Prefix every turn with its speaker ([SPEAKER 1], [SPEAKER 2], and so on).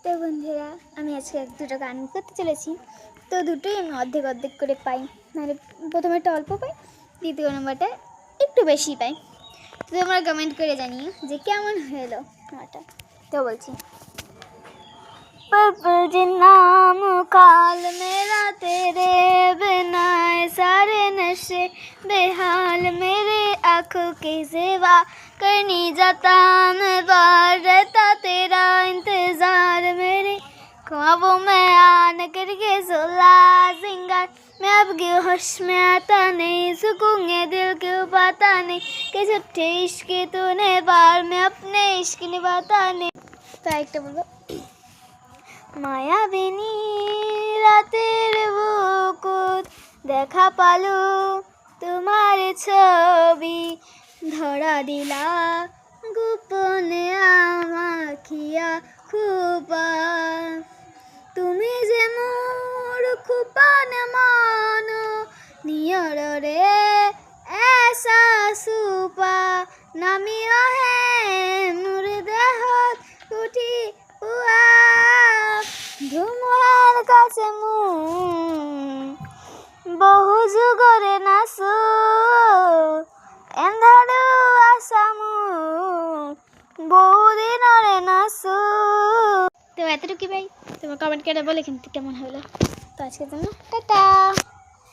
[SPEAKER 1] তো বন্ধুরা, আমি আজকে দুটো গান করতে চলেছি। তো দুটোই আমি অর্ধেক অর্ধেক করে পাই, মানে প্রথমেরটা অল্প পাই, দ্বিতীয় নম্বরটা একটু বেশি পাই। তো তোমরা কমেন্ট করে জানিও যে কেমন হলো গানটা। তো বলছি, पर्पल नाम काल मेरा तेरे बिना सारे नशे बेहाल मेरे आँखों की सेवा करनी जाता मैं बाहर रहता तेरा इंतजार मेरे ख्वाबों में आन करके सोला सिंगार मैं अब क्यों होश में आता नहीं सुकून ये दिल क्यों पाता नहीं कि झूठे इश्क तूने बार में अपने इश्क निभाता नहीं। तो एक तो बोलो, মায়াবিনী রাতের বুকুত দেখা পালু তোমার ছবি ধরা দিলা গোপনে আমাখিয়া খুপা তুমি যে মোর খুপান মানো নিয়রে এসা সুপা নামিয়া হে মোর দেহত উঠি উয়া ধুমুহার কাছে বহু যুগরে নাচো এন্ধারু আসামু বহুদিনরে নাচো। তো এতটুকু ভাই, তোমার কমেন্ট করে বলে কিন্তু কেমন হলো। তো আজকে জন্য টাটা।